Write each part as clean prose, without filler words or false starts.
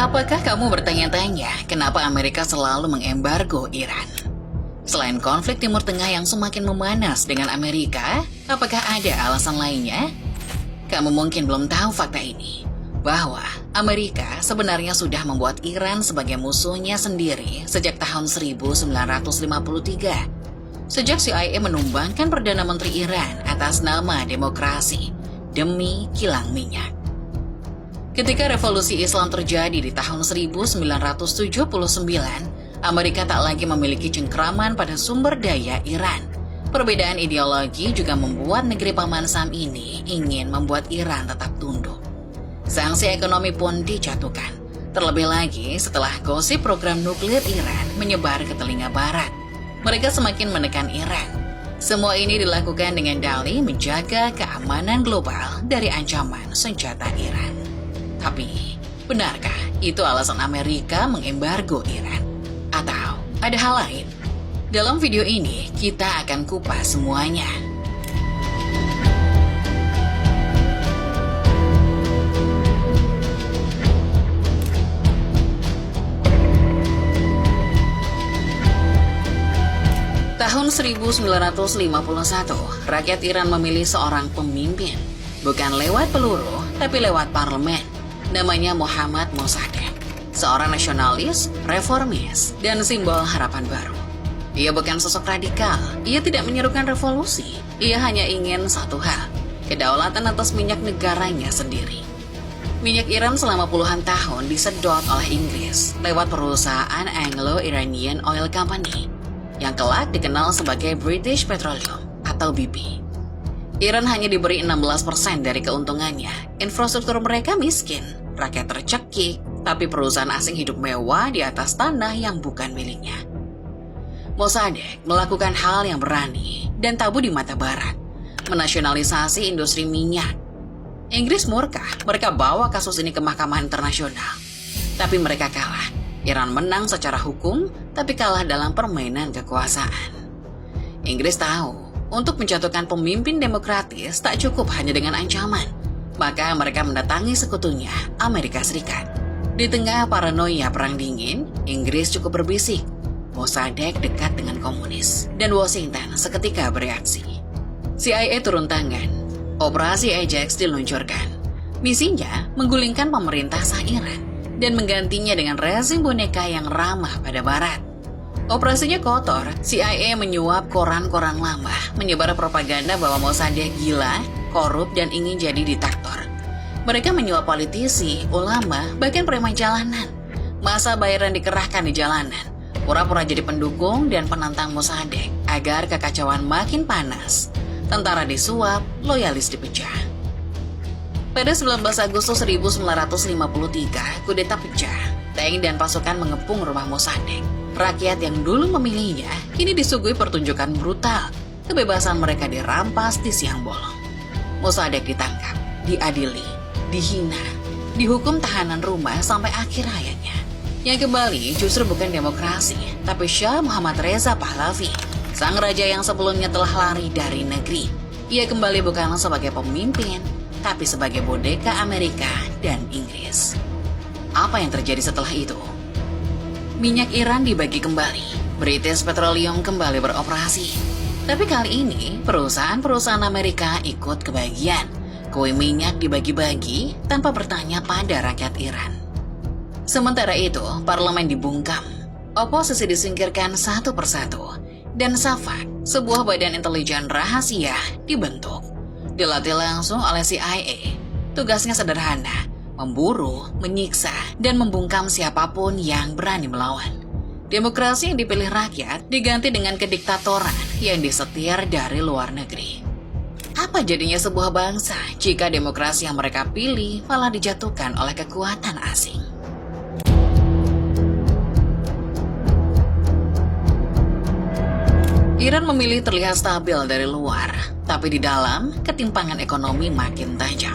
Apakah kamu bertanya-tanya kenapa Amerika selalu mengembargo Iran? Selain konflik Timur Tengah yang semakin memanas dengan Amerika, apakah ada alasan lainnya? Kamu mungkin belum tahu fakta ini, bahwa Amerika sebenarnya sudah membuat Iran sebagai musuhnya sendiri sejak tahun 1953. Sejak CIA menumbangkan Perdana Menteri Iran atas nama demokrasi demi kilang minyak. Ketika revolusi Islam terjadi di tahun 1979, Amerika tak lagi memiliki cengkraman pada sumber daya Iran. Perbedaan ideologi juga membuat negeri Paman Sam ini ingin membuat Iran tetap tunduk. Sanksi ekonomi pun dijatuhkan. Terlebih lagi setelah gosip program nuklir Iran menyebar ke telinga barat. Mereka semakin menekan Iran. Semua ini dilakukan dengan dalih menjaga keamanan global dari ancaman senjata Iran. Tapi, benarkah itu alasan Amerika mengembargo Iran? Atau ada hal lain? Dalam video ini, kita akan kupas semuanya. Tahun 1951, rakyat Iran memilih seorang pemimpin. Bukan lewat peluru, tapi lewat parlemen. Namanya Muhammad Mossadegh. Seorang nasionalis, reformis, dan simbol harapan baru. Ia bukan sosok radikal, ia tidak menyerukan revolusi. Ia hanya ingin satu hal, kedaulatan atas minyak negaranya sendiri. Minyak Iran selama puluhan tahun disedot oleh Inggris lewat perusahaan Anglo-Iranian Oil Company, yang kelak dikenal sebagai British Petroleum atau BP. Iran hanya diberi 16% dari keuntungannya. Infrastruktur mereka miskin, rakyat tercekik, tapi perusahaan asing hidup mewah di atas tanah yang bukan miliknya. Mossadegh melakukan hal yang berani dan tabu di mata barat, menasionalisasi industri minyak. Inggris murka, mereka bawa kasus ini ke mahkamah internasional. Tapi mereka kalah. Iran menang secara hukum, tapi kalah dalam permainan kekuasaan. Inggris tahu, untuk menjatuhkan pemimpin demokratis tak cukup hanya dengan ancaman. Maka mereka mendatangi sekutunya, Amerika Serikat. Di tengah paranoia Perang Dingin, Inggris cukup berbisik. Mossadegh dekat dengan komunis, dan Washington seketika bereaksi. CIA turun tangan. Operasi Ajax diluncurkan. Misinya menggulingkan pemerintah sah Iran dan menggantinya dengan rezim boneka yang ramah pada Barat. Operasinya kotor, CIA menyuap koran-koran lama, menyebar propaganda bahwa Mossadegh gila, korup, dan ingin jadi diktator. Mereka menyuap politisi, ulama, bahkan preman jalanan. Masa bayaran dikerahkan di jalanan, pura-pura jadi pendukung dan penantang Mossadegh agar kekacauan makin panas. Tentara disuap, loyalis dipecah. Pada 19 Agustus 1953, kudeta pecah. Tank dan pasukan mengepung rumah Mossadegh. Rakyat yang dulu memilihnya kini disuguhi pertunjukan brutal. Kebebasan mereka dirampas di siang bolong. Mossadegh ditangkap, diadili, dihina, dihukum tahanan rumah sampai akhir hayatnya. Yang kembali justru bukan demokrasi, tapi Shah Muhammad Reza Pahlavi, sang raja yang sebelumnya telah lari dari negeri. Ia kembali bukan sebagai pemimpin, tapi sebagai boneka Amerika dan Inggris. Apa yang terjadi setelah itu? Minyak Iran dibagi kembali, British Petroleum kembali beroperasi. Tapi kali ini, perusahaan-perusahaan Amerika ikut kebagian. Kue minyak dibagi-bagi tanpa bertanya pada rakyat Iran. Sementara itu, parlemen dibungkam. Oposisi disingkirkan satu persatu. Dan SAVAK, sebuah badan intelijen rahasia, dibentuk. Dilatih langsung oleh CIA. Tugasnya sederhana, memburu, menyiksa, dan membungkam siapapun yang berani melawan. Demokrasi yang dipilih rakyat diganti dengan kediktatoran yang disetir dari luar negeri. Apa jadinya sebuah bangsa jika demokrasi yang mereka pilih malah dijatuhkan oleh kekuatan asing? Iran memilih terlihat stabil dari luar, tapi di dalam, ketimpangan ekonomi makin tajam.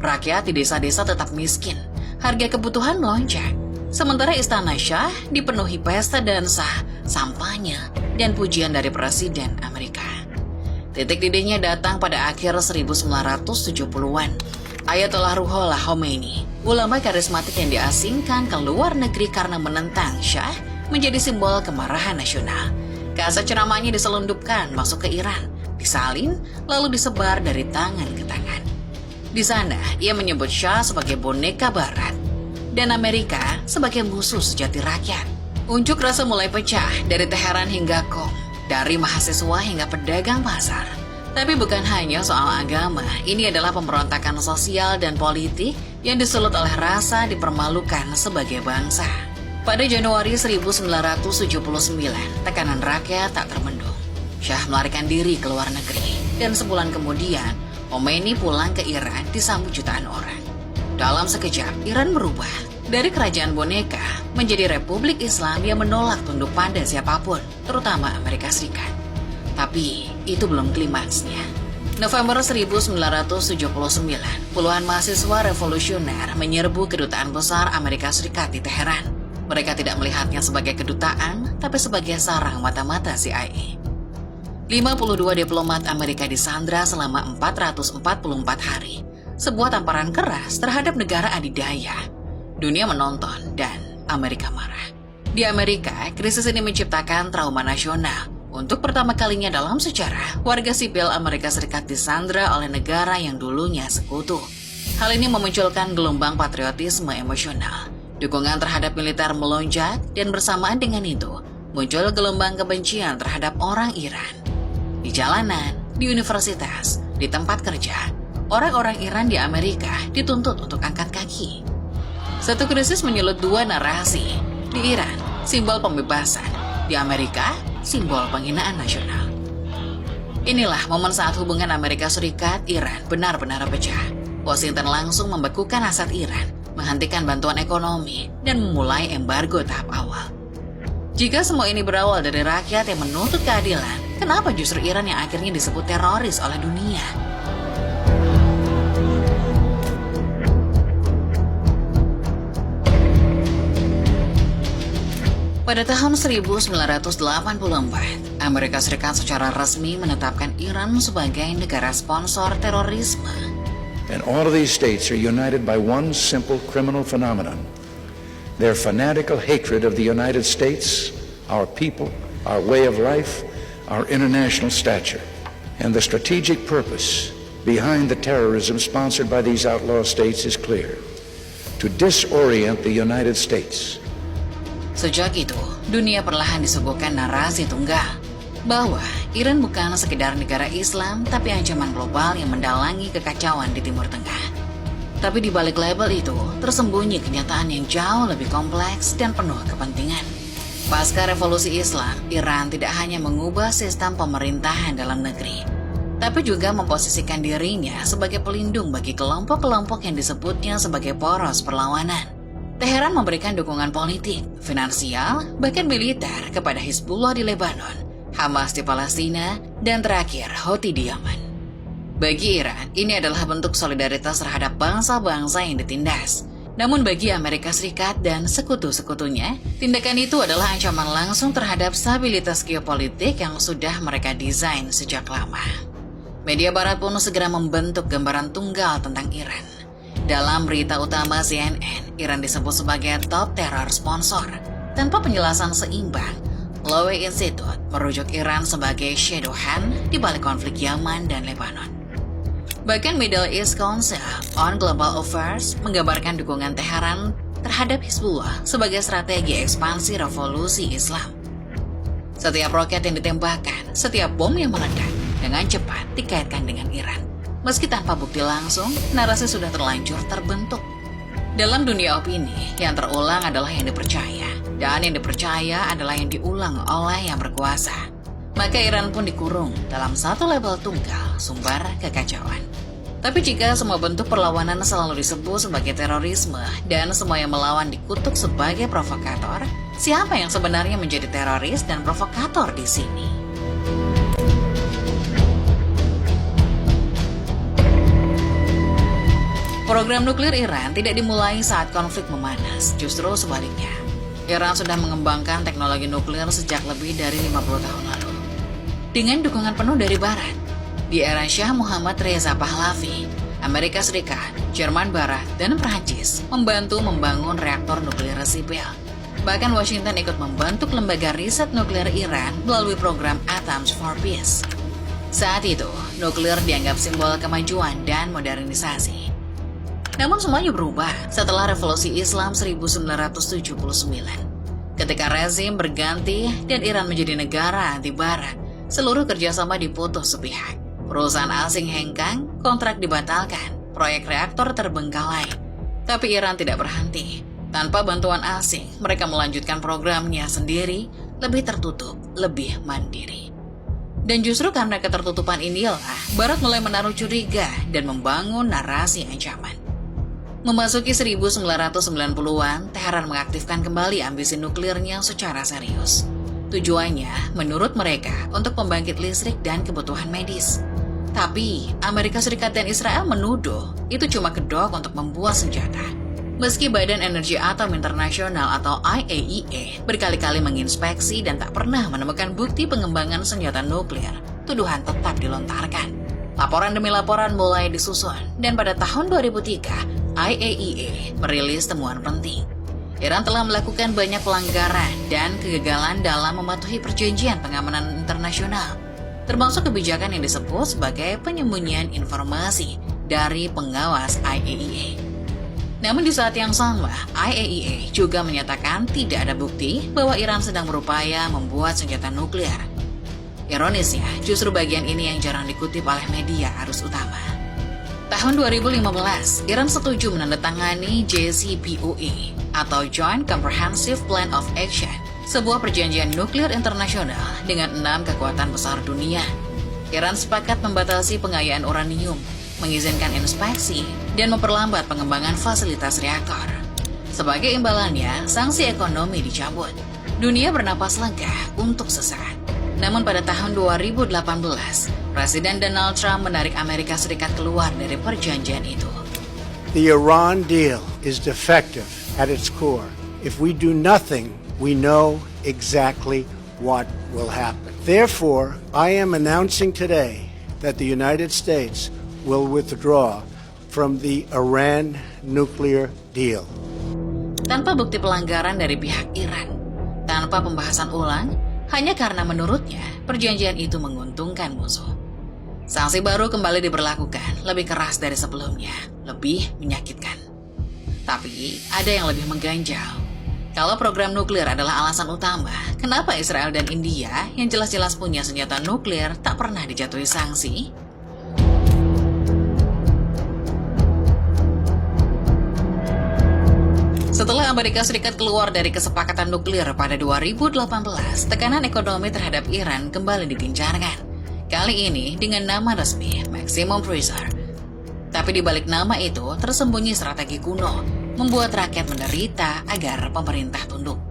Rakyat di desa-desa tetap miskin, harga kebutuhan melonjak. Sementara Istana Shah dipenuhi pesta dansa, sampanye, dan pujian dari Presiden Amerika. Titik didihnya datang pada akhir 1970-an. Ayatollah Ruhollah Khomeini, ulama karismatik yang diasingkan ke luar negeri karena menentang Syah, menjadi simbol kemarahan nasional. Kaset ceramahnya diselundupkan masuk ke Iran, disalin, lalu disebar dari tangan ke tangan. Di sana, ia menyebut Syah sebagai boneka barat dan Amerika sebagai musuh sejati rakyat. Unjuk rasa mulai pecah dari Teheran hingga Qom, dari mahasiswa hingga pedagang pasar. Tapi bukan hanya soal agama, ini adalah pemberontakan sosial dan politik yang disulut oleh rasa dipermalukan sebagai bangsa. Pada Januari 1979, tekanan rakyat tak terbendung. Syah melarikan diri ke luar negeri, dan sebulan kemudian, Khomeini pulang ke Iran disambut jutaan orang. Dalam sekejap, Iran berubah dari kerajaan boneka menjadi republik Islam yang menolak tunduk pada siapapun, terutama Amerika Serikat. Tapi itu belum klimaksnya. November 1979, puluhan mahasiswa revolusioner menyerbu kedutaan besar Amerika Serikat di Teheran. Mereka tidak melihatnya sebagai kedutaan, tapi sebagai sarang mata-mata CIA. 52 diplomat Amerika disandra selama 444 hari. Sebuah tamparan keras terhadap negara adidaya. Dunia menonton dan Amerika marah. Di Amerika, krisis ini menciptakan trauma nasional. Untuk pertama kalinya dalam sejarah, warga sipil Amerika Serikat disandra oleh negara yang dulunya sekutu. Hal ini memunculkan gelombang patriotisme emosional. Dukungan terhadap militer melonjak dan bersamaan dengan itu, muncul gelombang kebencian terhadap orang Iran. Di jalanan, di universitas, di tempat kerja, orang-orang Iran di Amerika dituntut untuk angkat kaki. Satu krisis menyulut dua narasi. Di Iran, simbol pembebasan. Di Amerika, simbol penghinaan nasional. Inilah momen saat hubungan Amerika Serikat-Iran benar-benar pecah. Washington langsung membekukan aset Iran, menghentikan bantuan ekonomi, dan memulai embargo tahap awal. Jika semua ini berawal dari rakyat yang menuntut keadilan, kenapa justru Iran yang akhirnya disebut teroris oleh dunia? Pada tahun 1984, Amerika Serikat secara resmi menetapkan Iran sebagai negara sponsor terorisme. And all of these states are united by one simple criminal phenomenon. Their fanatical hatred of the United States, our people, our way of life, our international stature. And the strategic purpose behind the terrorism sponsored by these outlaw states is clear: to disorient the United States. Sejak itu, dunia perlahan disuguhkan narasi tunggal bahwa Iran bukan sekedar negara Islam, tapi ancaman global yang mendalangi kekacauan di Timur Tengah. Tapi di balik label itu, tersembunyi kenyataan yang jauh lebih kompleks dan penuh kepentingan. Pasca revolusi Islam, Iran tidak hanya mengubah sistem pemerintahan dalam negeri, tapi juga memposisikan dirinya sebagai pelindung bagi kelompok-kelompok yang disebutnya sebagai poros perlawanan. Teheran memberikan dukungan politik, finansial, bahkan militer kepada Hizbullah di Lebanon, Hamas di Palestina, dan terakhir Houthi di Yaman. Bagi Iran, ini adalah bentuk solidaritas terhadap bangsa-bangsa yang ditindas. Namun bagi Amerika Serikat dan sekutu-sekutunya, tindakan itu adalah ancaman langsung terhadap stabilitas geopolitik yang sudah mereka desain sejak lama. Media Barat pun segera membentuk gambaran tunggal tentang Iran. Dalam berita utama CNN, Iran disebut sebagai top terror sponsor. Tanpa penjelasan seimbang, Lowy Institute merujuk Iran sebagai shadow hand di balik konflik Yaman dan Lebanon. Bahkan Middle East Council on Global Affairs menggambarkan dukungan Teheran terhadap Hizbullah sebagai strategi ekspansi revolusi Islam. Setiap roket yang ditembakkan, setiap bom yang meledak, dengan cepat dikaitkan dengan Iran. Meski tanpa bukti langsung, narasi sudah terlanjur terbentuk. Dalam dunia opini, yang terulang adalah yang dipercaya, dan yang dipercaya adalah yang diulang oleh yang berkuasa. Maka Iran pun dikurung dalam satu label tunggal, sumber kekacauan. Tapi jika semua bentuk perlawanan selalu disebut sebagai terorisme dan semua yang melawan dikutuk sebagai provokator, siapa yang sebenarnya menjadi teroris dan provokator di sini? Program nuklir Iran tidak dimulai saat konflik memanas, justru sebaliknya. Iran sudah mengembangkan teknologi nuklir sejak lebih dari 50 tahun lalu. Dengan dukungan penuh dari Barat, di era Shah Muhammad Reza Pahlavi, Amerika Serikat, Jerman Barat, dan Prancis membantu membangun reaktor nuklir sipil. Bahkan Washington ikut membentuk lembaga riset nuklir Iran melalui program Atoms for Peace. Saat itu, nuklir dianggap simbol kemajuan dan modernisasi. Namun semuanya berubah setelah Revolusi Islam 1979. Ketika rezim berganti dan Iran menjadi negara anti Barat, seluruh kerjasama diputus sepihak. Perusahaan asing hengkang, kontrak dibatalkan, proyek reaktor terbengkalai. Tapi Iran tidak berhenti. Tanpa bantuan asing, mereka melanjutkan programnya sendiri, lebih tertutup, lebih mandiri. Dan justru karena ketertutupan inilah, Barat mulai menaruh curiga dan membangun narasi ancaman. Memasuki 1990-an, Teheran mengaktifkan kembali ambisi nuklirnya secara serius. Tujuannya, menurut mereka, untuk pembangkit listrik dan kebutuhan medis. Tapi, Amerika Serikat dan Israel menuduh itu cuma kedok untuk membuat senjata. Meski Badan Energi Atom Internasional atau IAEA berkali-kali menginspeksi dan tak pernah menemukan bukti pengembangan senjata nuklir, tuduhan tetap dilontarkan. Laporan demi laporan mulai disusun, dan pada tahun 2003, IAEA merilis temuan penting. Iran telah melakukan banyak pelanggaran dan kegagalan dalam mematuhi perjanjian pengamanan internasional, termasuk kebijakan yang disebut sebagai penyembunyian informasi dari pengawas IAEA. Namun di saat yang sama, IAEA juga menyatakan tidak ada bukti bahwa Iran sedang berupaya membuat senjata nuklir. Ironisnya, justru bagian ini yang jarang dikutip oleh media arus utama. Tahun 2015, Iran setuju menandatangani JCPOA atau Joint Comprehensive Plan of Action, sebuah perjanjian nuklir internasional dengan 6 kekuatan besar dunia. Iran sepakat membatasi pengayaan uranium, mengizinkan inspeksi, dan memperlambat pengembangan fasilitas reaktor. Sebagai imbalannya, sanksi ekonomi dicabut. Dunia bernapas lega untuk sesaat. Namun pada tahun 2018, Presiden Donald Trump menarik Amerika Serikat keluar dari perjanjian itu. The Iran deal is defective at its core. If we do nothing, we know exactly what will happen. Therefore, I am announcing today that the United States will withdraw from the Iran nuclear deal. Tanpa bukti pelanggaran dari pihak Iran, tanpa pembahasan ulang, hanya karena menurutnya perjanjian itu menguntungkan musuh. Sanksi baru kembali diberlakukan, lebih keras dari sebelumnya, lebih menyakitkan. Tapi ada yang lebih mengganjal. Kalau program nuklir adalah alasan utama, kenapa Israel dan India yang jelas-jelas punya senjata nuklir tak pernah dijatuhi sanksi? Setelah Amerika Serikat keluar dari kesepakatan nuklir pada 2018, tekanan ekonomi terhadap Iran kembali digencarkan. Kali ini dengan nama resmi Maximum Pressure. Tapi di balik nama itu tersembunyi strategi kuno, membuat rakyat menderita agar pemerintah tunduk.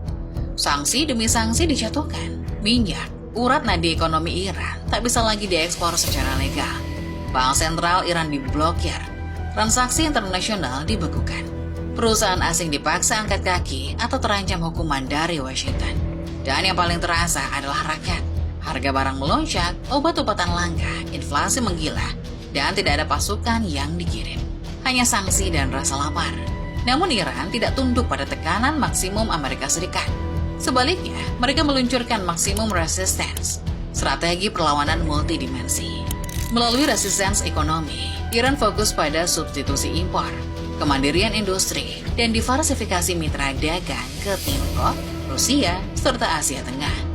Sanksi demi sanksi dijatuhkan. Minyak, urat nadi ekonomi Iran, tak bisa lagi diekspor secara legal. Bank sentral Iran diblokir. Transaksi internasional dibekukan. Perusahaan asing dipaksa angkat kaki atau terancam hukuman dari Washington. Dan yang paling terasa adalah rakyat. Harga barang melonjak, obat-obatan langka, inflasi menggila, dan tidak ada pasukan yang dikirim. Hanya sanksi dan rasa lapar. Namun Iran tidak tunduk pada tekanan maksimum Amerika Serikat. Sebaliknya, mereka meluncurkan maksimum resistance, strategi perlawanan multidimensi. Melalui resistance ekonomi, Iran fokus pada substitusi impor, kemandirian industri, dan diversifikasi mitra dagang ke Tiongkok, Rusia, serta Asia Tengah.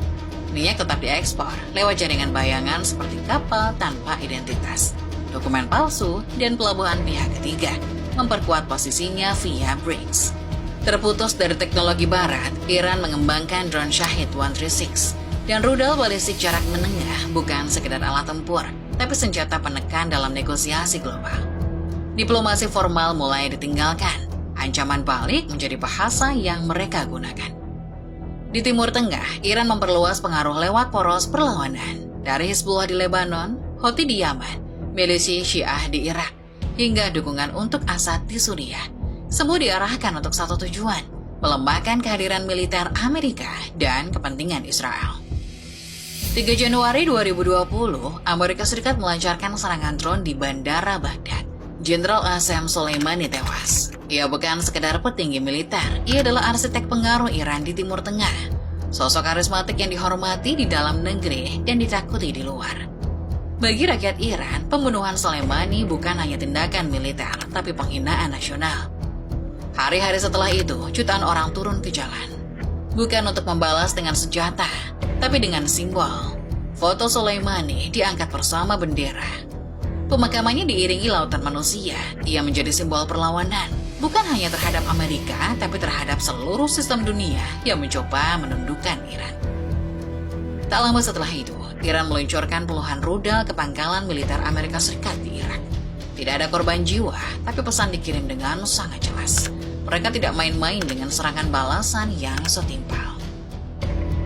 Minyak tetap diekspor lewat jaringan bayangan seperti kapal tanpa identitas, dokumen palsu, dan pelabuhan pihak ketiga, memperkuat posisinya via BRICS. Terputus dari teknologi barat, Iran mengembangkan drone Shahid 136 dan rudal balistik jarak menengah bukan sekedar alat tempur, tapi senjata penekan dalam negosiasi global. Diplomasi formal mulai ditinggalkan, ancaman balik menjadi bahasa yang mereka gunakan. Di Timur Tengah, Iran memperluas pengaruh lewat poros perlawanan, dari Hizbullah di Lebanon, Houthi di Yaman, milisi Syiah di Irak, hingga dukungan untuk Assad di Suriah. Semua diarahkan untuk satu tujuan, melemahkan kehadiran militer Amerika dan kepentingan Israel. 3 Januari 2020, Amerika Serikat melancarkan serangan drone di Bandara Baghdad, Jenderal Qasem Soleimani tewas. Ia bukan sekedar petinggi militer, ia adalah arsitek pengaruh Iran di Timur Tengah. Sosok karismatik yang dihormati di dalam negeri dan ditakuti di luar. Bagi rakyat Iran, pembunuhan Soleimani bukan hanya tindakan militer, tapi penghinaan nasional. Hari-hari setelah itu, jutaan orang turun ke jalan. Bukan untuk membalas dengan senjata, tapi dengan simbol. Foto Soleimani diangkat bersama bendera. Pemakamannya diiringi lautan manusia. Ia menjadi simbol perlawanan, bukan hanya terhadap Amerika, tapi terhadap seluruh sistem dunia yang mencoba menundukkan Iran. Tak lama setelah itu, Iran meluncurkan puluhan rudal ke pangkalan militer Amerika Serikat di Irak. Tidak ada korban jiwa, tapi pesan dikirim dengan sangat jelas. Mereka tidak main-main dengan serangan balasan yang setimpal.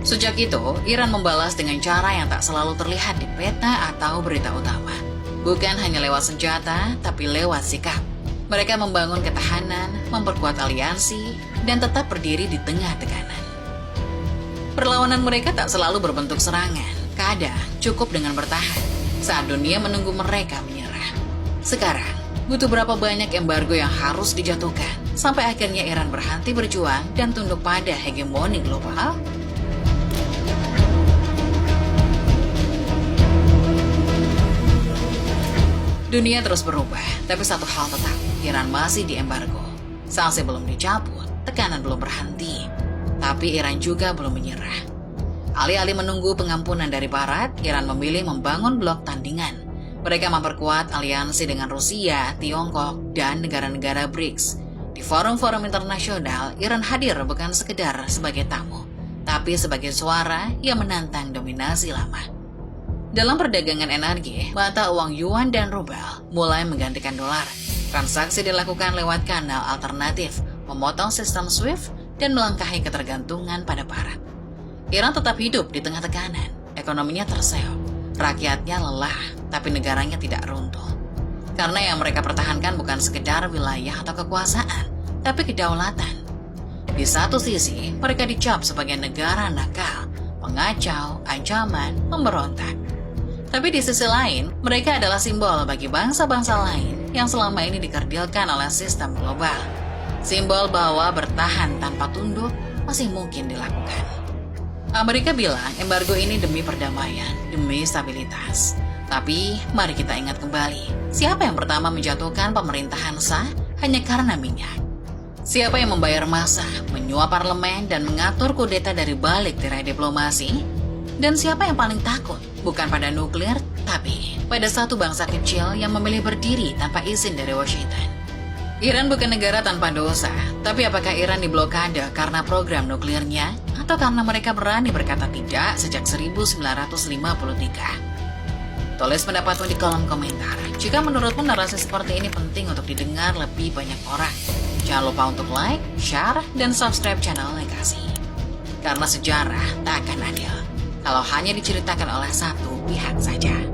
Sejak itu, Iran membalas dengan cara yang tak selalu terlihat di peta atau berita utama. Bukan hanya lewat senjata, tapi lewat sikap. Mereka membangun ketahanan, memperkuat aliansi, dan tetap berdiri di tengah tekanan. Perlawanan mereka tak selalu berbentuk serangan. Kadang cukup dengan bertahan saat dunia menunggu mereka menyerah. Sekarang, butuh berapa banyak embargo yang harus dijatuhkan sampai akhirnya Iran berhenti berjuang dan tunduk pada hegemoni global? Dunia terus berubah, tapi satu hal tetap, Iran masih diembargo. Sanksi belum dicabut, tekanan belum berhenti, tapi Iran juga belum menyerah. Alih-alih menunggu pengampunan dari Barat, Iran memilih membangun blok tandingan. Mereka memperkuat aliansi dengan Rusia, Tiongkok, dan negara-negara BRICS. Di forum-forum internasional, Iran hadir bukan sekedar sebagai tamu, tapi sebagai suara yang menantang dominasi lama. Dalam perdagangan energi, mata uang yuan dan rubel mulai menggantikan dolar. Transaksi dilakukan lewat kanal alternatif, memotong sistem SWIFT, dan melangkahi ketergantungan pada Barat. Iran tetap hidup di tengah tekanan, ekonominya terseok, rakyatnya lelah, tapi negaranya tidak runtuh. Karena yang mereka pertahankan bukan sekedar wilayah atau kekuasaan, tapi kedaulatan. Di satu sisi, mereka dicap sebagai negara nakal, pengacau, ancaman, memberontak. Tapi di sisi lain, mereka adalah simbol bagi bangsa-bangsa lain yang selama ini dikerdilkan oleh sistem global. Simbol bahwa bertahan tanpa tunduk masih mungkin dilakukan. Amerika bilang embargo ini demi perdamaian, demi stabilitas. Tapi mari kita ingat kembali, siapa yang pertama menjatuhkan pemerintahan sah hanya karena minyak? Siapa yang membayar massa, menyuap parlemen, dan mengatur kudeta dari balik tirai diplomasi? Dan siapa yang paling takut? Bukan pada nuklir, tapi pada satu bangsa kecil yang memilih berdiri tanpa izin dari Washington. Iran bukan negara tanpa dosa, tapi apakah Iran diblokade karena program nuklirnya? Atau karena mereka berani berkata tidak sejak 1953? Tulis pendapatmu di kolom komentar. Jika menurutmu narasi seperti ini penting untuk didengar lebih banyak orang, jangan lupa untuk like, share, dan subscribe channel Legasi. Karena sejarah tak akan adil kalau hanya diceritakan oleh satu pihak saja.